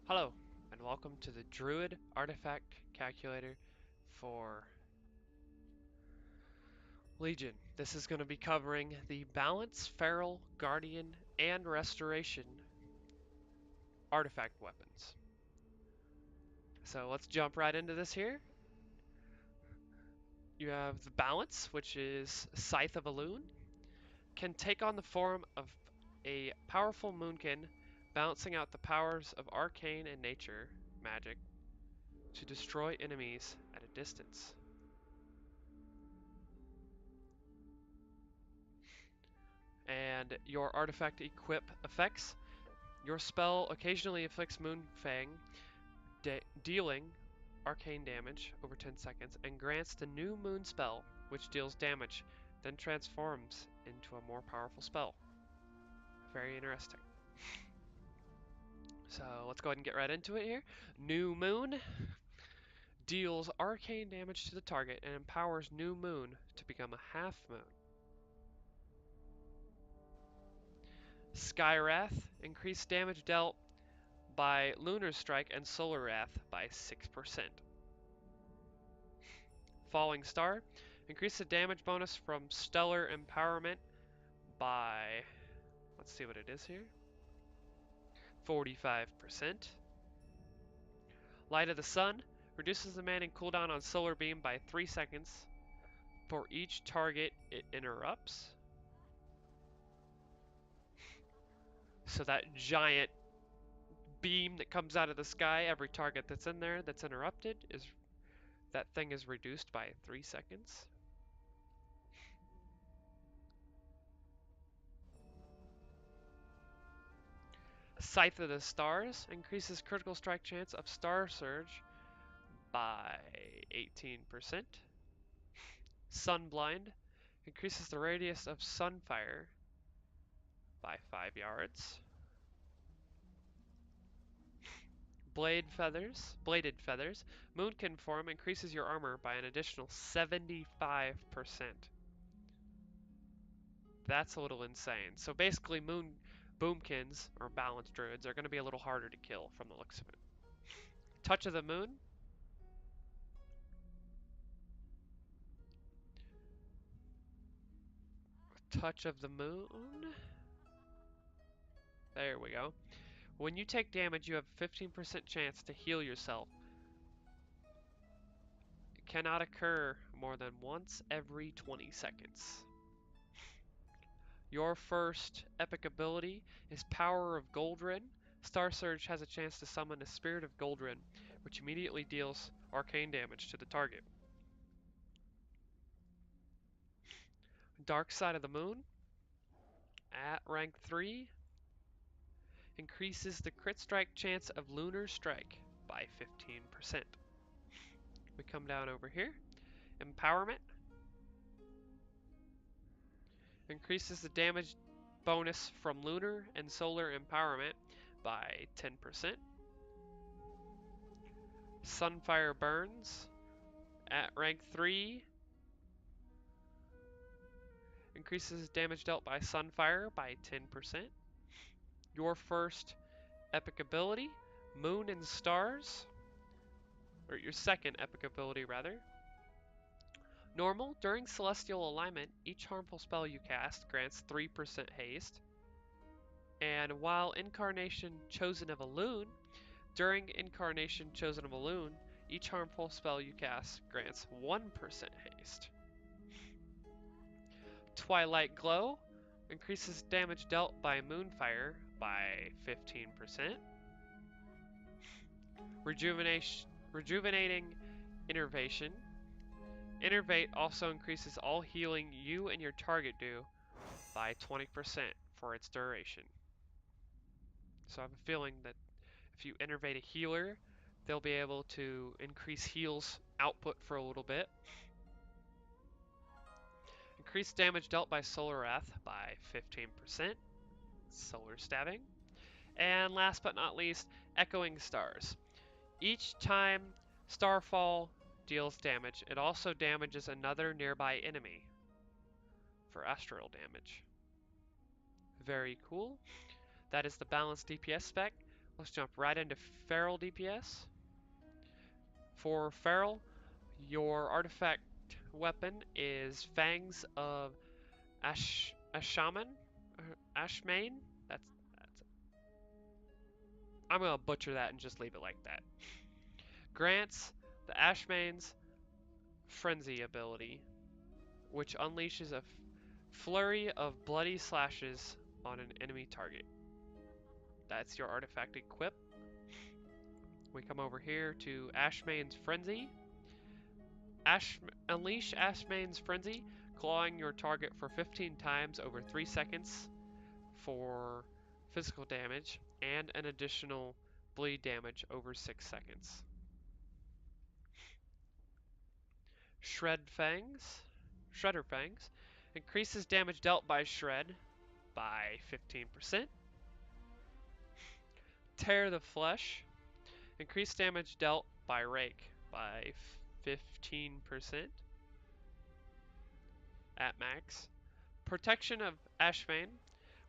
Hello, and welcome to the Druid Artifact Calculator for Legion. This is going to be covering the Balance, Feral, Guardian, and Restoration artifact weapons. So let's jump right into this here. You have the Balance, which is Scythe of Elune, can take on the form of a powerful moonkin, balancing out the powers of arcane and nature magic to destroy enemies at a distance. And your artifact equip effects. Your spell occasionally inflicts Moonfang, dealing arcane damage over 10 seconds, and grants the new Moon spell, which deals damage, then transforms into a more powerful spell. Very interesting. So let's go ahead and get right into it here. New Moon deals arcane damage to the target and empowers New Moon to become a half moon. Sky Wrath increased damage dealt by Lunar Strike and Solar Wrath by 6%. Falling Star increase the damage bonus from Stellar Empowerment by, let's see what it is here, 45%. Light of the Sun reduces the mana cooldown on Solar Beam by 3 seconds for each target it interrupts. So that giant beam that comes out of the sky, every target that's in there that's interrupted, that thing is reduced by 3 seconds. Scythe of the Stars increases critical strike chance of Star Surge by 18%. Sunblind increases the radius of Sunfire by 5 yards. Bladed Feathers, Moonkin form increases your armor by an additional 75%. That's a little insane. So basically, Boomkins, or Balanced Druids, are going to be a little harder to kill from the looks of it. Touch of the Moon. Touch of the Moon. There we go. When you take damage, you have a 15% chance to heal yourself. It cannot occur more than once every 20 seconds. Your first epic ability is Power of Goldrin. Star Surge has a chance to summon a Spirit of Goldrin, which immediately deals arcane damage to the target. Dark Side of the Moon, at rank 3, increases the crit strike chance of Lunar Strike by 15%. We come down over here. Empowerment increases the damage bonus from Lunar and Solar Empowerment by 10%. Sunfire Burns, at rank 3, increases damage dealt by Sunfire by 10%. Your first epic ability, Moon and Stars, or your second epic ability rather. Normal, during Celestial Alignment, each harmful spell you cast grants 3% haste. And while Incarnation Chosen of Elune, during Incarnation Chosen of Elune, each harmful spell you cast grants 1% haste. Twilight Glow increases damage dealt by Moonfire by 15%. Rejuvenating Innervation. Innervate also increases all healing you and your target do by 20% for its duration. So I have a feeling that if you innervate a healer, they'll be able to increase heals output for a little bit. Increase damage dealt by Solar Wrath by 15%. Solar Stabbing. And last but not least, Echoing Stars. Each time Starfall deals damage, it also damages another nearby enemy for astral damage. Very cool. That is the balanced DPS spec. Let's jump right into Feral DPS. For Feral, your artifact weapon is Fangs of Ashaman? Ashmane? That's I'm gonna butcher that and just leave it like that. Grants the Ashmane's Frenzy ability, which unleashes a flurry of bloody slashes on an enemy target. That's your artifact equip. We come over here to Ashmane's Frenzy. Unleash Ashmane's Frenzy, clawing your target for 15 times over 3 seconds for physical damage, and an additional bleed damage over 6 seconds. Shredder Fangs, increases damage dealt by Shred by 15%. Tear the Flesh, increase damage dealt by Rake by 15% at max. Protection of Ashmane,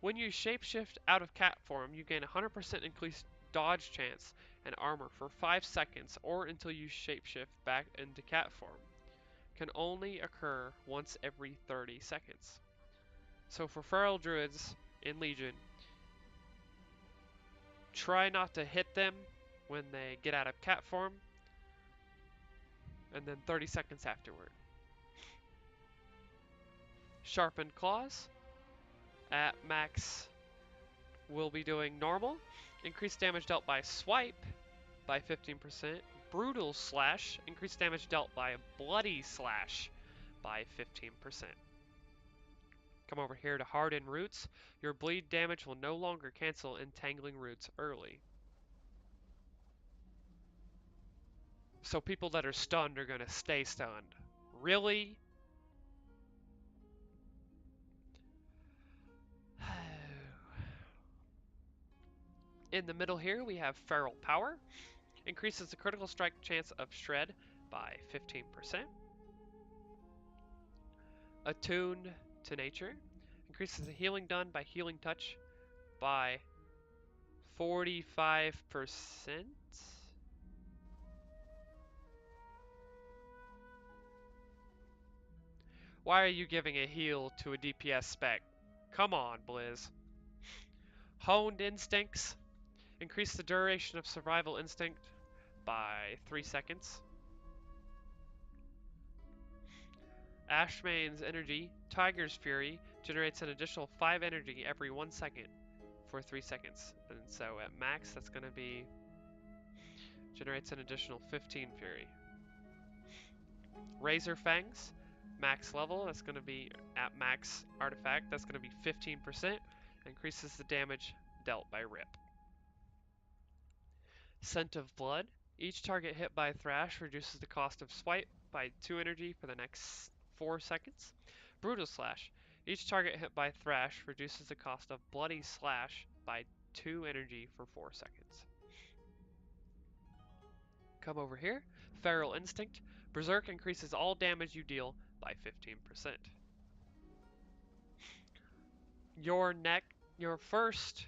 when you shapeshift out of cat form, you gain 100% increased dodge chance and armor for 5 seconds or until you shapeshift back into cat form. Can only occur once every 30 seconds. So for Feral Druids in Legion, try not to hit them when they get out of cat form, and then 30 seconds afterward. Sharpened Claws, at max we'll be doing normal. Increased damage dealt by swipe by 15%. Brutal Slash, increased damage dealt by a bloody slash by 15%. Come over here to Harden Roots. Your bleed damage will no longer cancel Entangling Roots early. So people that are stunned are going to stay stunned. Really? In the middle here, we have Feral Power. Increases the critical strike chance of Shred by 15%. Attuned to Nature. Increases the healing done by Healing Touch by 45%. Why are you giving a heal to a DPS spec? Come on, Blizz. Honed Instincts. Increase the duration of Survival Instinct by 3 seconds. Ashmane's Energy, Tiger's Fury, generates an additional 5 energy every 1 second for 3 seconds. And so at max, that's going to be, generates an additional 15 Fury. Razor Fangs, max level, that's going to be at max artifact, that's going to be 15%, increases the damage dealt by Rip. Scent of Blood, each target hit by Thrash reduces the cost of Swipe by 2 energy for the next 4 seconds. Brutal Slash, each target hit by Thrash reduces the cost of Bloody Slash by 2 energy for 4 seconds. Come over here, Feral Instinct, Berserk increases all damage you deal by 15%. Your first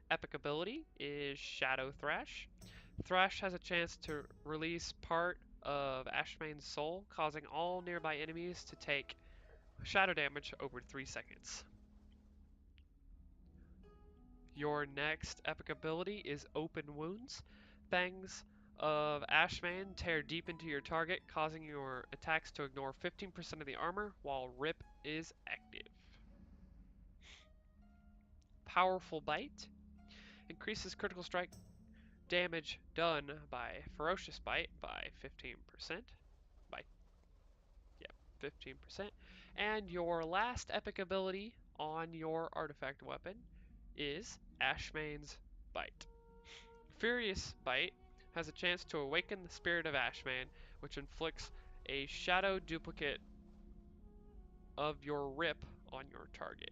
epic ability is Shadow Thrash. Thrash has a chance to release part of Ashmane's soul, causing all nearby enemies to take shadow damage over 3 seconds. Your next epic ability is Open Wounds. Fangs of Ashmane tear deep into your target, causing your attacks to ignore 15% of the armor while Rip is active. Powerful Bite increases critical strike damage done by Ferocious Bite by 15%. By 15%. And your last epic ability on your artifact weapon is Ashmane's Bite. Furious Bite has a chance to awaken the spirit of Ashmane, which inflicts a shadow duplicate of your Rip on your target.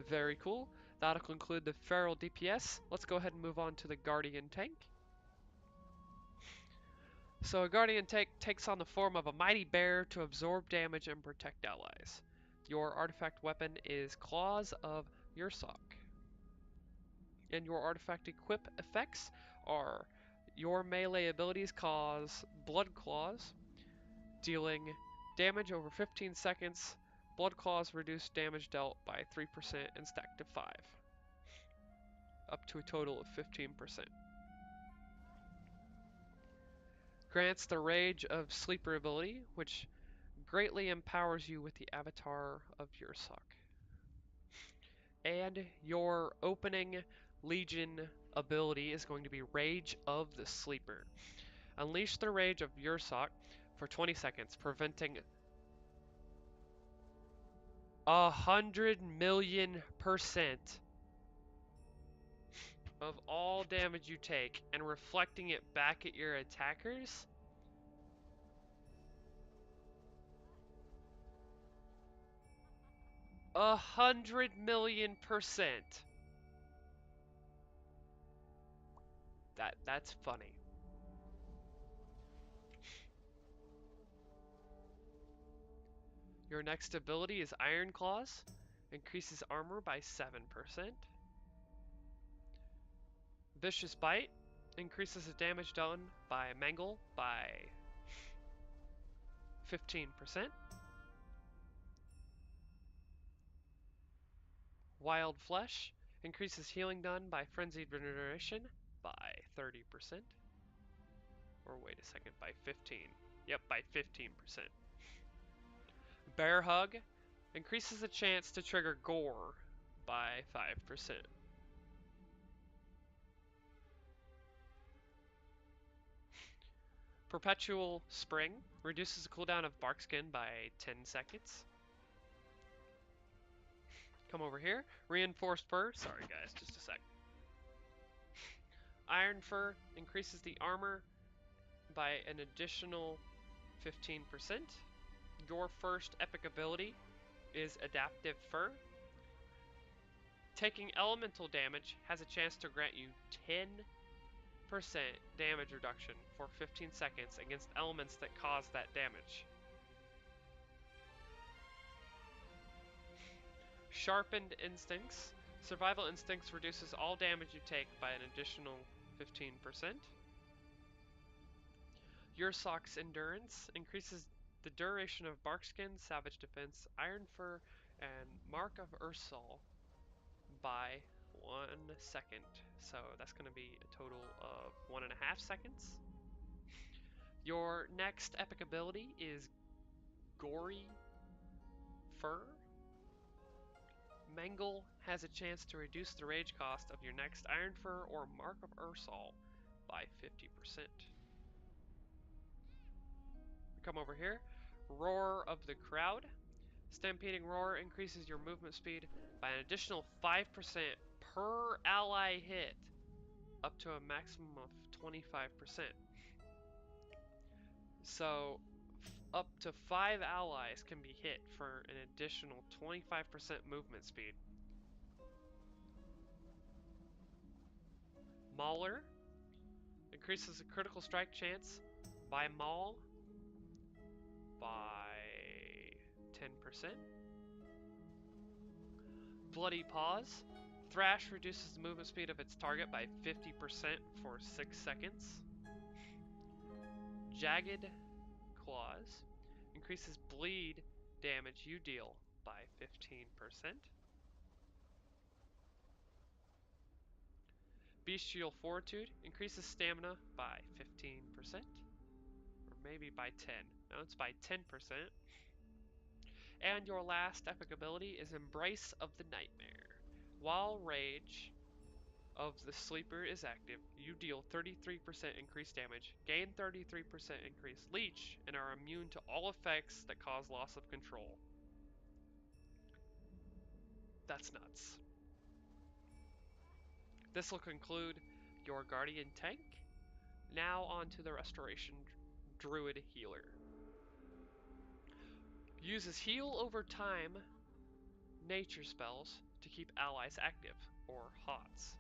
Very cool. That'll conclude the Feral DPS. Let's go ahead and move on to the Guardian Tank. So a Guardian Tank takes on the form of a mighty bear to absorb damage and protect allies. Your artifact weapon is Claws of Yursock. And your artifact equip effects are your melee abilities cause Blood Claws, dealing damage over 15 seconds. Blood Claws reduce damage dealt by 3% and stack to 5, up to a total of 15%. Grants the Rage of Sleeper ability, which greatly empowers you with the avatar of Yursok. And your opening Legion ability is going to be Rage of the Sleeper. Unleash the Rage of Yursok for 20 seconds, preventing 100,000,000% of all damage you take and reflecting it back at your attackers. A 100,000,000%. That's funny. Your next ability is Iron Claws. Increases armor by 7%. Vicious Bite. Increases the damage done by Mangle by 15%. Wild Flesh. Increases healing done by Frenzied Regeneration by 30%. Or wait a second, by 15. Yep, by 15%. Bear Hug. Increases the chance to trigger Gore by 5%. Perpetual Spring reduces the cooldown of Barkskin by 10 seconds. Come over here. Reinforced Fur. Sorry guys, just a sec. Iron Fur increases the armor by an additional 15%. Your first epic ability is Adaptive Fur. Taking elemental damage has a chance to grant you 10% damage reduction for 15 seconds against elements that cause that damage. Sharpened Instincts. Survival Instincts reduces all damage you take by an additional 15%. Yursok's Endurance increases the duration of Barkskin, Savage Defense, Iron Fur, and Mark of Ursol by 1 second. So that's going to be a total of 1.5 seconds. Your next epic ability is Gory Fur. Mangle has a chance to reduce the rage cost of your next Iron Fur or Mark of Ursol by 50%. Come over here. Roar of the Crowd. Stampeding Roar increases your movement speed by an additional 5% per ally hit, up to a maximum of 25%. So, up to 5 allies can be hit for an additional 25% movement speed. Mauler increases the critical strike chance by Maul by 10%. Bloody Paws. Thrash reduces the movement speed of its target by 50% for 6 seconds. Jagged Claws increases bleed damage you deal by 15%. Bestial Fortitude increases stamina by 15%. Or maybe by 10. No, it's by 10%. And your last epic ability is Embrace of the Nightmare. While Rage of the Sleeper is active, you deal 33% increased damage, gain 33% increased leech, and are immune to all effects that cause loss of control. That's nuts. This will conclude your Guardian tank. Now on to the Restoration Druid Healer. Uses heal over time nature spells to keep allies active, or HOTS.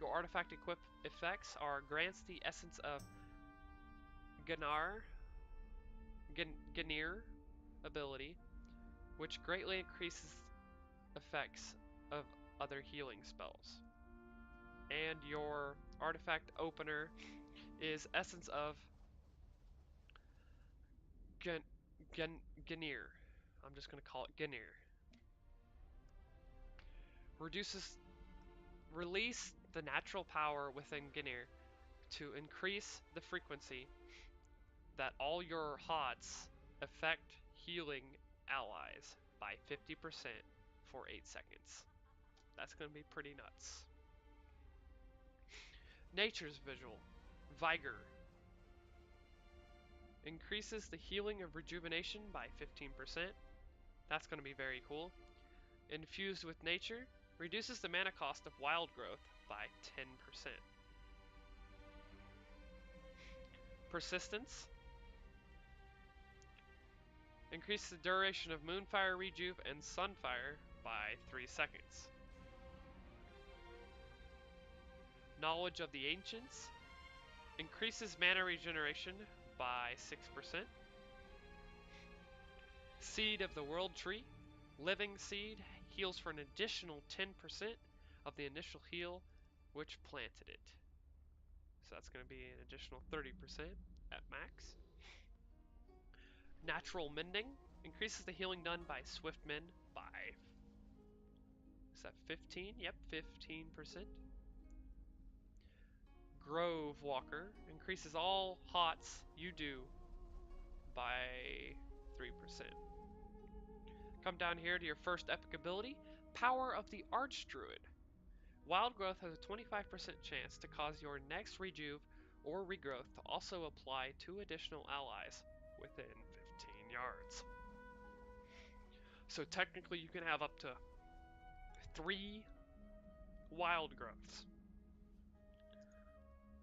Your artifact equip effects are grants the essence of Ganir ability, which greatly increases effects of other healing spells. And your artifact opener is Essence of Gan Ganir. I'm just going to call it Ganir. Release the natural power within Ganir to increase the frequency that all your HOTS affect healing allies by 50% for 8 seconds. That's going to be pretty nuts. Nature's Visual. Vigor. Increases the healing of rejuvenation by 15%. That's going to be very cool. Infused with Nature. Reduces the mana cost of Wild Growth by 10%. Persistence. Increase the duration of Moonfire Rejuve and Sunfire by 3 seconds. Knowledge of the Ancients. Increases mana regeneration by 6%. Seed of the World Tree. Living Seed heals for an additional 10% of the initial heal which planted it. So that's going to be an additional 30% at max. Natural Mending increases the healing done by Swift Mend by, is that 15? Yep, 15%. Grove Walker increases all HOTS you do by 3%. Come down here to your first epic ability, Power of the Archdruid. Wild Growth has a 25% chance to cause your next rejuve or regrowth to also apply 2 additional allies within 15 yards. So technically you can have up to 3 wild growths.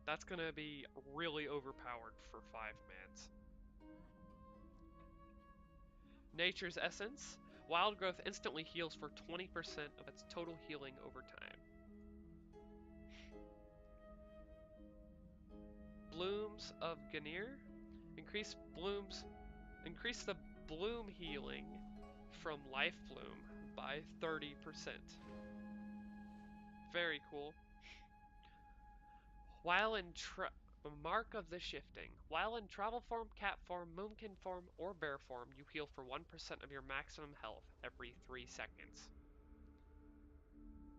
That's going to be really overpowered for 5-mans. Nature's Essence. Wild Growth instantly heals for 20% of its total healing over time. Blooms of Ganir. Increase the bloom healing from Life Bloom by 30%. Very cool. Mark of the Shifting. While in travel form, cat form, moonkin form, or bear form, you heal for 1% of your maximum health every 3 seconds.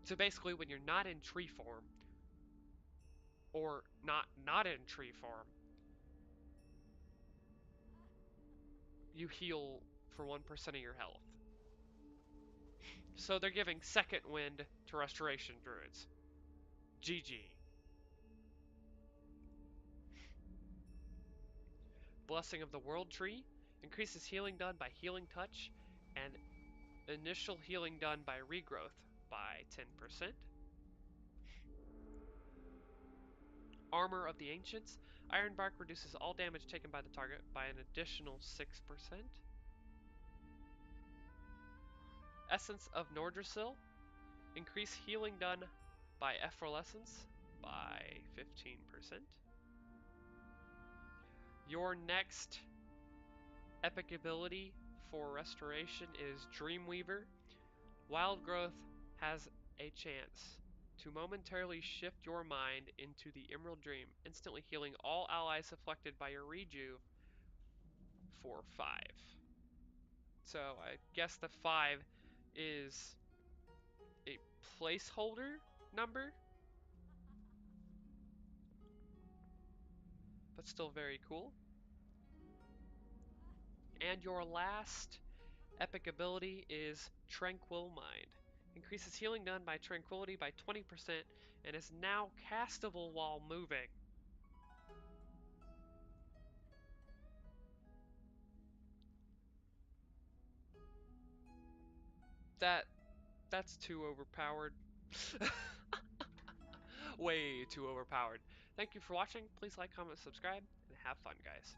So basically, when you're not in tree form, or not in tree form, you heal for 1% of your health. So they're giving second wind to Restoration Druids. GG. Blessing of the World Tree increases healing done by Healing Touch and initial healing done by Regrowth by 10%. Armor of the Ancients. Ironbark reduces all damage taken by the target by an additional 6%. Essence of Nordrassil. Increase healing done by Efflorescence by 15%. Your next epic ability for restoration is Dreamweaver. Wild Growth has a chance to momentarily shift your mind into the Emerald Dream, instantly healing all allies afflicted by your rejuve for 5. So I guess the 5 is a placeholder number, but still very cool. And your last epic ability is Tranquil Mind. Increases healing done by Tranquility by 20% and is now castable while moving. That's too overpowered. Way too overpowered. Thank you for watching. Please like, comment, subscribe, and have fun, guys.